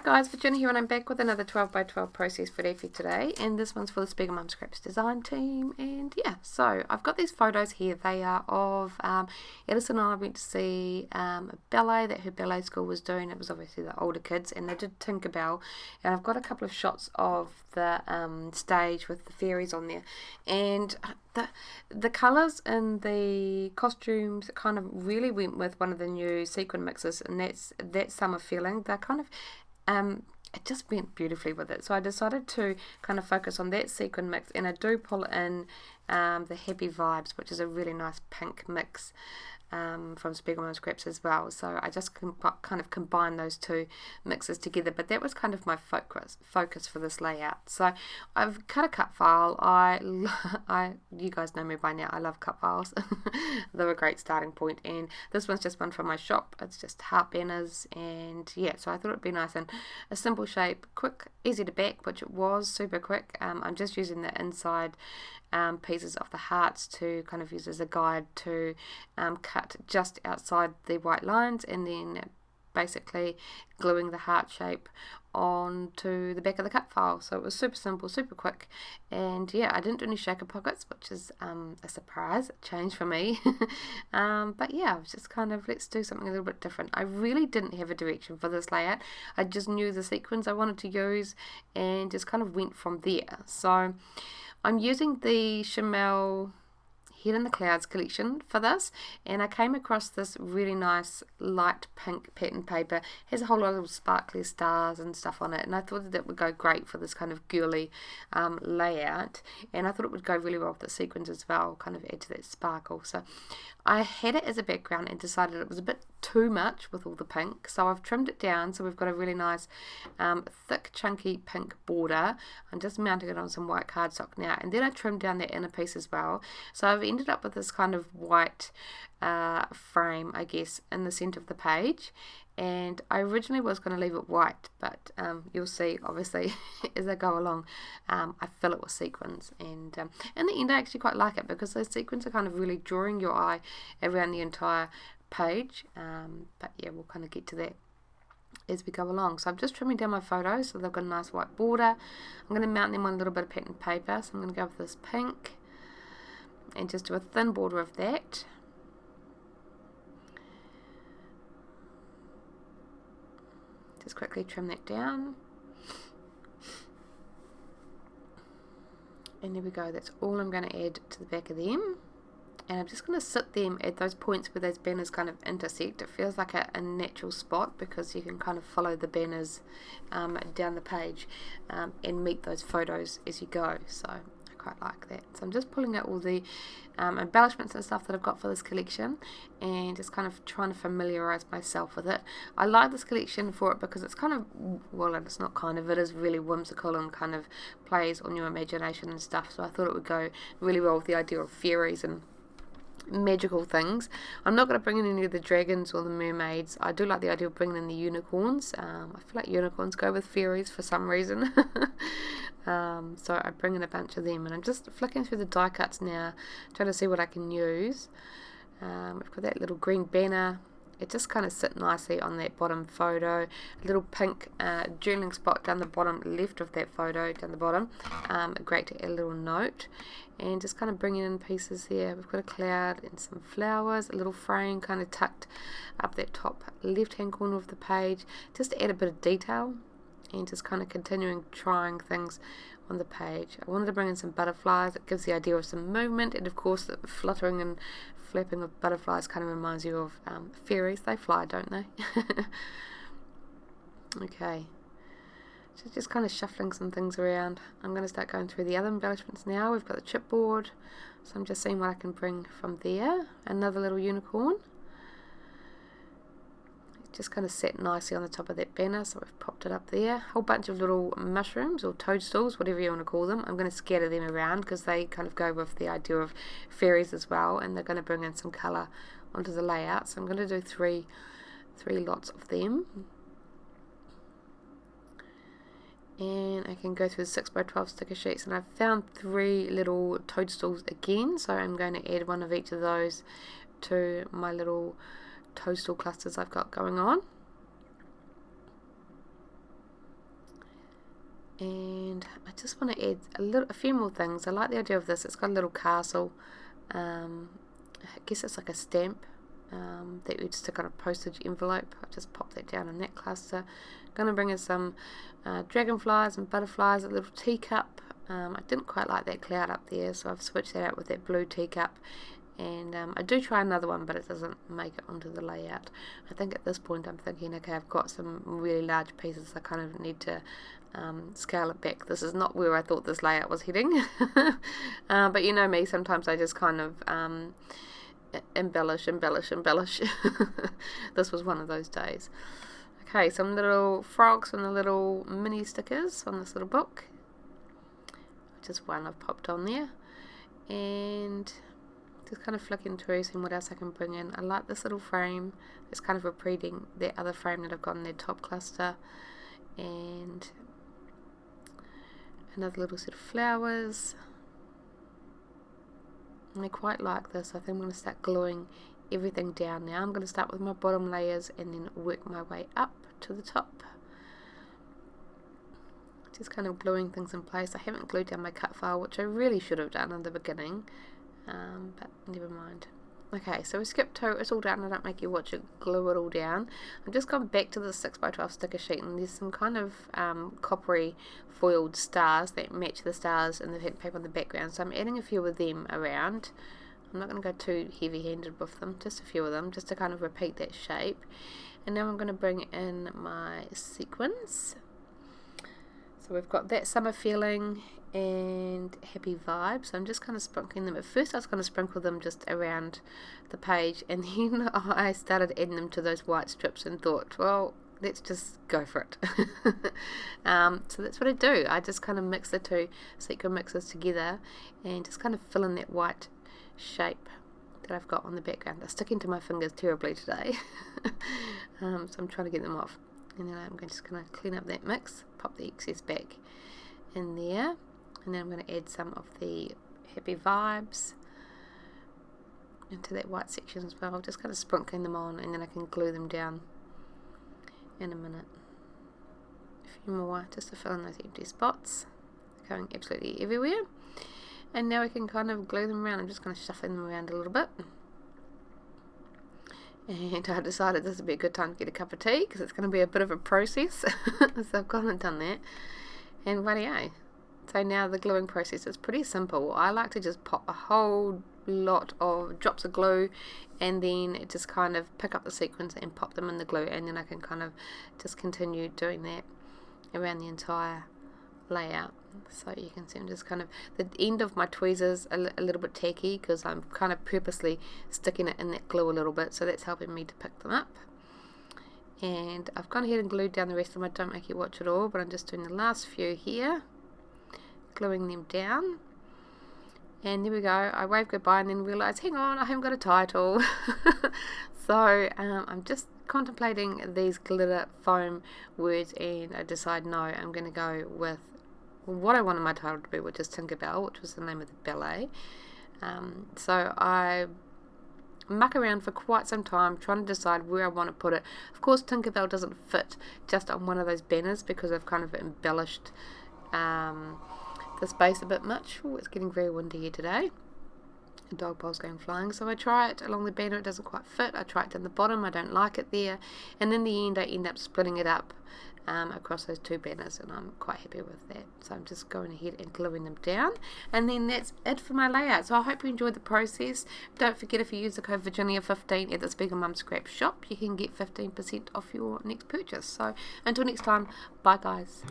guys, Virginia here, and I'm back with another 12 by 12 process video for today, and this one's for the SpiegelMom Scraps design team. And yeah, so I've got these photos here. They are of Edison and I went to see a ballet that her ballet school was doing. It was obviously the older kids, and they did Tinkerbell, and I've got a couple of shots of the stage with the fairies on there, and the colours and the costumes kind of really went with one of the new sequin mixes, and that's that summer feeling. They're kind of it just went beautifully with it, so I decided to kind of focus on that sequin mix, and I do pull in the Happy Vibes, which is a really nice pink mix from SpiegelMom Scraps as well. So I just kind of combine those two mixes together, but that was kind of my focus for this layout. So I've cut a cut file. You guys know me by now, I love cut files. They're a great starting point, and this one's just one from my shop. It's just heart banners, and yeah, so I thought it'd be nice and a simple shape, quick, easy to back, which it was super quick. I'm just using the inside pieces of the hearts to kind of use as a guide to cut just outside the white lines, and then basically gluing the heart shape onto the back of the cut file. So it was super simple, super quick, and yeah, I didn't do any shaker pockets, which is a surprise change for me. But yeah, I was just kind of, let's do something a little bit different. I really didn't have a direction for this layout. I just knew the sequins I wanted to use and just kind of went from there. So I'm using the Chanel Head in the Clouds collection for this, and I came across this really nice light pink pattern paper. It has a whole lot of little sparkly stars and stuff on it, and I thought that would go great for this kind of girly layout, and I thought it would go really well with the sequins as well, kind of add to that sparkle. So I had it as a background and decided it was a bit too much with all the pink, so I've trimmed it down, so we've got a really nice thick chunky pink border. I'm just mounting it on some white cardstock now, and then I trimmed down that inner piece as well, so I've ended up with this kind of white frame, I guess, in the centre of the page. And I originally was going to leave it white, but you'll see obviously as I go along I fill it with sequins, and in the end I actually quite like it because those sequins are kind of really drawing your eye around the entire page. But yeah, we'll kind of get to that as we go along. So I'm just trimming down my photos so they've got a nice white border. I'm going to mount them on a little bit of pattern paper, so I'm going to go with this pink and just do a thin border of that. Just quickly trim that down, and there we go. That's all I'm going to add to the back of them, and I'm just going to sit them at those points where those banners kind of intersect. It feels like a natural spot because you can kind of follow the banners down the page and meet those photos as you go. So I quite like that. So I'm just pulling out all the embellishments and stuff that I've got for this collection, and just kind of trying to familiarise myself with it. I like this collection for it because it's kind of, well, it's not kind of, it is really whimsical and kind of plays on your imagination and stuff, so I thought it would go really well with the idea of fairies and magical things. I'm not going to bring in any of the dragons or the mermaids. I do like the idea of bringing in the unicorns. I feel like unicorns go with fairies for some reason. So I bring in a bunch of them, and I'm just flicking through the die cuts now, trying to see what I can use. We've got that little green banner. It just kind of sits nicely on that bottom photo. A little pink journaling spot down the bottom left of that photo, down the bottom. Great to add a little note. And just kind of bringing in pieces here. We've got a cloud and some flowers, a little frame kind of tucked up that top left hand corner of the page, just to add a bit of detail, and just kind of continuing trying things on the page. I wanted to bring in some butterflies. It gives the idea of some movement, and of course the fluttering and flapping of butterflies kind of reminds you of fairies. They fly, don't they? Okay, so just kind of shuffling some things around. I'm going to start going through the other embellishments now. We've got the chipboard, so I'm just seeing what I can bring from there. Another little unicorn. Just kind of set nicely on the top of that banner, so we've popped it up there. A whole bunch of little mushrooms or toadstools, whatever you want to call them. I'm going to scatter them around because they kind of go with the idea of fairies as well, and they're going to bring in some colour onto the layout. So I'm going to do three lots of them, and I can go through the 6 by 12 sticker sheets, and I've found 3 little toadstools again, so I'm going to add one of each of those to my little toadstool clusters I've got going on. And I just want to add a few more things. I like the idea of this. It's got a little castle. I guess it's like a stamp that you'd stick on a postage envelope. I just pop that down in that cluster. Going to bring in some dragonflies and butterflies, a little teacup. I didn't quite like that cloud up there, so I've switched that out with that blue teacup. And I do try another one, but it doesn't make it onto the layout. I think at this point I'm thinking, okay, I've got some really large pieces. I kind of need to scale it back. This is not where I thought this layout was heading. But you know me, sometimes I just kind of embellish. This was one of those days. Okay, some little frogs and the little mini stickers on this little book. Just one I've popped on there. And just kind of flicking through, seeing what else I can bring in. I like this little frame. It's kind of repeating that other frame that I've got in their top cluster. And another little set of flowers. And I quite like this. I think I'm going to start gluing everything down now. I'm going to start with my bottom layers and then work my way up to the top. Just kind of gluing things in place. I haven't glued down my cut file, which I really should have done in the beginning. But never mind. Okay, so we skipped to it's all done. I don't make you watch it glue it all down. I've just gone back to the 6x12 sticker sheet, and there's some kind of coppery foiled stars that match the stars in the pink paper on the background, so I'm adding a few of them around. I'm not going to go too heavy-handed with them, just a few of them, just to kind of repeat that shape. And now I'm going to bring in my sequins. So we've got that summer feeling and happy vibes. So I'm just kind of sprinkling them. At first I was going to sprinkle them just around the page, and then I started adding them to those white strips and thought, well, let's just go for it. So that's what I do. I just kind of mix the two sequin mixes together and just kind of fill in that white shape that I've got on the background. They're sticking to my fingers terribly today. So I'm trying to get them off. And then I'm just going to clean up that mix, pop the excess back in there, and then I'm going to add some of the happy vibes into that white section as well, just kind of sprinkling them on, and then I can glue them down in a minute. A few more just to fill in those empty spots, going absolutely everywhere. And now we can kind of glue them around. I'm just going to shuffle them around a little bit. And I decided this would be a good time to get a cup of tea, because it's going to be a bit of a process. So I've gone and done that. And radio. So now the gluing process is pretty simple. I like to just pop a whole lot of drops of glue, and then just kind of pick up the sequins and pop them in the glue, and then I can kind of just continue doing that around the entire layout. So you can see I'm just kind of, the end of my tweezers a little bit tacky, because I'm kind of purposely sticking it in that glue a little bit, so that's helping me to pick them up. And I've gone ahead and glued down the rest of them. I don't make you watch it all, but I'm just doing the last few here, gluing them down. And there we go. I wave goodbye and then realise, hang on, I haven't got a title. So I'm just contemplating these glitter foam words, and I decide no, I'm going to go with what I wanted my title to be, which is Tinkerbell, which was the name of the ballet. So I muck around for quite some time trying to decide where I want to put it. Of course, Tinkerbell doesn't fit just on one of those banners, because I've kind of embellished the space a bit much. Oh, it's getting very windy here today. A dog bole's going flying. So I try it along the banner, it doesn't quite fit. I try it down the bottom, I don't like it there. And in the end I end up splitting it up across those two banners, and I'm quite happy with that. So I'm just going ahead and gluing them down, and then that's it for my layout. So I hope you enjoyed the process. Don't forget, if you use the code Virginia15 at the SpiegelMom Scrap Shop, you can get 15% off your next purchase. So until next time, bye guys.